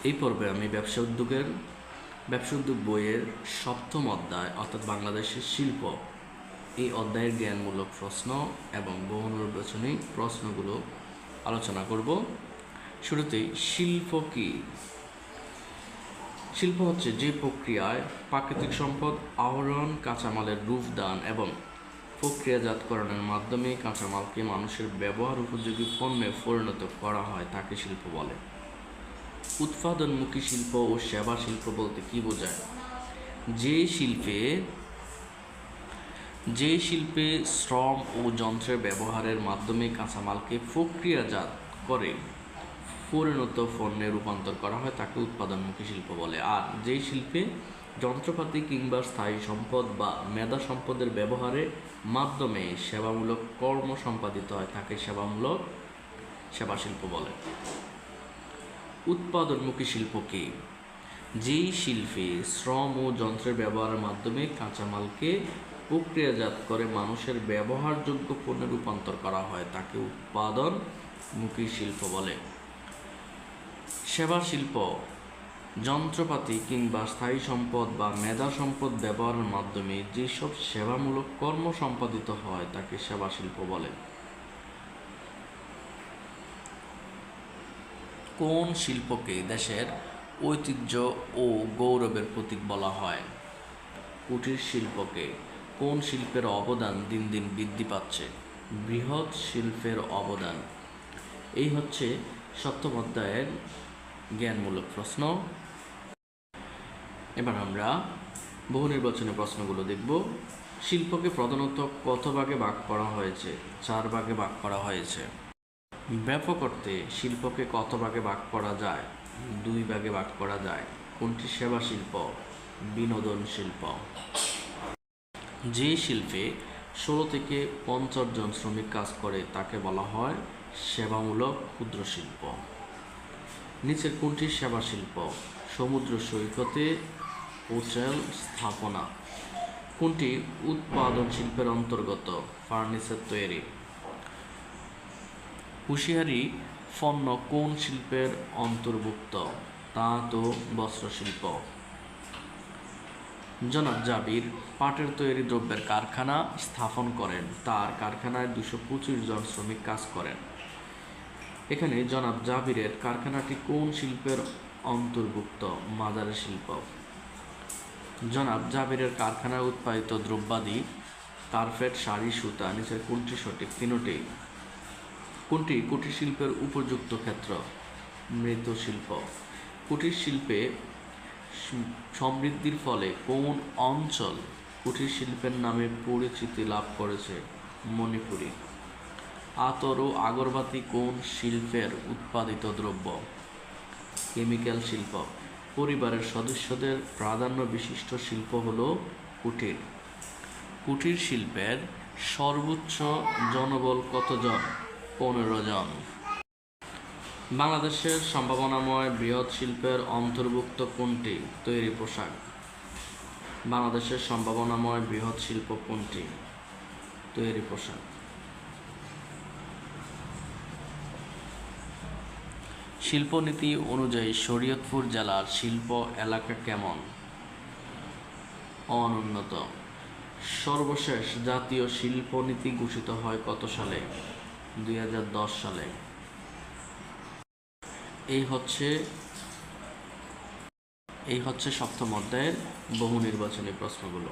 এই পর্বে আমি ব্যবসা উদ্যোগ বইয়ের সপ্তম অধ্যায় অর্থাৎ বাংলাদেশের শিল্প এই অধ্যায়ের জ্ঞানমূলক প্রশ্ন এবং বহু নির্বাচনী প্রশ্নগুলো আলোচনা করব। শুরুতেই শিল্প কি? শিল্প হচ্ছে যে প্রক্রিয়ায় প্রাকৃতিক সম্পদ আহরণ, কাঁচামালের রূপদান এবং প্রক্রিয়াজাতকরণের মাধ্যমে কাঁচামালকে মানুষের ব্যবহার উপযোগী পণ্যে পরিণত করা হয় তাকে শিল্প বলে। উৎপাদনমুখী শিল্প ও সেবা শিল্প বলতে কি বোঝায়? যে শিল্পে শ্রম ও যন্ত্রের ব্যবহারের মাধ্যমে কাঁচামালকে প্রক্রিয়াজাত করে পরিণত পণ্যে রূপান্তর করা হয় তাকে উৎপাদনমুখী শিল্প বলে। আর যে শিল্পে যন্ত্রপাতি কিংবা স্থায়ী সম্পদ বা মেধা সম্পদের ব্যবহারের মাধ্যমে সেবামূলক কর্ম সম্পাদিত হয় তাকে সেবা শিল্প বলে। উৎপাদনমুখী শিল্প কি? যেই শিল্পে শ্রম ও যন্ত্রের ব্যবহারের মাধ্যমে কাঁচামালকে প্রক্রিয়াজাত করে মানুষের ব্যবহারযোগ্য পণ্যে রূপান্তর করা হয় তাকে উৎপাদনমুখী শিল্প বলে। সেবা শিল্প যন্ত্রপাতি কিংবা স্থায়ী সম্পদ বা মেধা সম্পদ ব্যবহারের মাধ্যমে যেসব সেবামূলক কর্ম সম্পাদিত হয় তাকে সেবা শিল্প বলে। কোন শিল্পকে দেশের ঐতিহ্য ও গৌরবের প্রতীক বলা হয়? কুটির শিল্পকে। কোন শিল্পের অবদান দিন দিন বৃদ্ধি পাচ্ছে? বৃহৎ শিল্পের অবদান। এই হচ্ছে সপ্তম অধ্যায়ের জ্ঞানমূলক প্রশ্ন। এবার আমরা বহু নির্বাচনী প্রশ্নগুলো দেখব। শিল্পকে প্রধানত কত ভাগে ভাগ করা হয়েছে? 4 ভাগে ভাগ করা হয়েছে। ব্যাপক অর্থে শিল্পকে কত ভাগে ভাগ করা যায়? 2 ভাগে ভাগ করা যায়। কোনটি সেবা শিল্প? বিনোদন শিল্প। যে শিল্পে 16 থেকে 50 জন শ্রমিক কাজ করে তাকে বলা হয় সেবামূলক ক্ষুদ্র শিল্প। নিচের কোনটি সেবা শিল্প? সমুদ্র সৈকতে হোটেল স্থাপনা। কোনটি উৎপাদন শিল্পের অন্তর্গত? ফার্নিচার তৈরি। হুঁশিয়ারি পণ্য কোন শিল্পের অন্তর্ভুক্ত? তাঁত ও বস্ত্র শিল্প। জনাব জাবির পাটের তৈরি দ্রব্যের কারখানা স্থাপন করেন। তার কারখানায় 225 জন শ্রমিক কাজ করেন। এখানে জনাব জাবিরের কারখানাটি কোন শিল্পের অন্তর্ভুক্ত? মাজারের শিল্প। জনাব জাবিরের কারখানায় উৎপাদিত দ্রব্যাদি কার্পেট, শাড়ি, সুতা। নিচের কোনটি সঠিক? তিনটি। কোনটি কুটির শিল্পের উপযুক্ত ক্ষেত্র? মৃৎশিল্প। কুটির শিল্পে সমৃদ্ধির ফলে কোন অঞ্চল কুটির শিল্পের নামে পরিচিতি লাভ করেছে? মণিপুরী। আতর ও আগরবাতি কোন শিল্পের উৎপাদিত দ্রব্য? কেমিক্যাল শিল্প। পরিবারের সদস্যদের প্রাধান্য বিশিষ্ট শিল্প হল কুটির। কুটির শিল্পের সর্বোচ্চ জনবল কতজন? 15 জন। বাংলাদেশের সম্ভাবনাময় বৃহৎ শিল্পের অন্তর্ভুক্ত কোনটি? তৈরি পোশাক। বাংলাদেশের সম্ভাবনাময় বৃহৎ শিল্প কোনটি? তৈরি পোশাক। শিল্পনীতি অনুযায়ী শরীয়তপুর জেলার শিল্প এলাকা কেমন? অনুন্নত। সর্বশেষ জাতীয় শিল্পনীতি ঘোষিত হয় কত সালে? 2010 সালে। এই হচ্ছে সপ্তম অধ্যায়ের বহু নির্বাচনী প্রশ্নগুলো।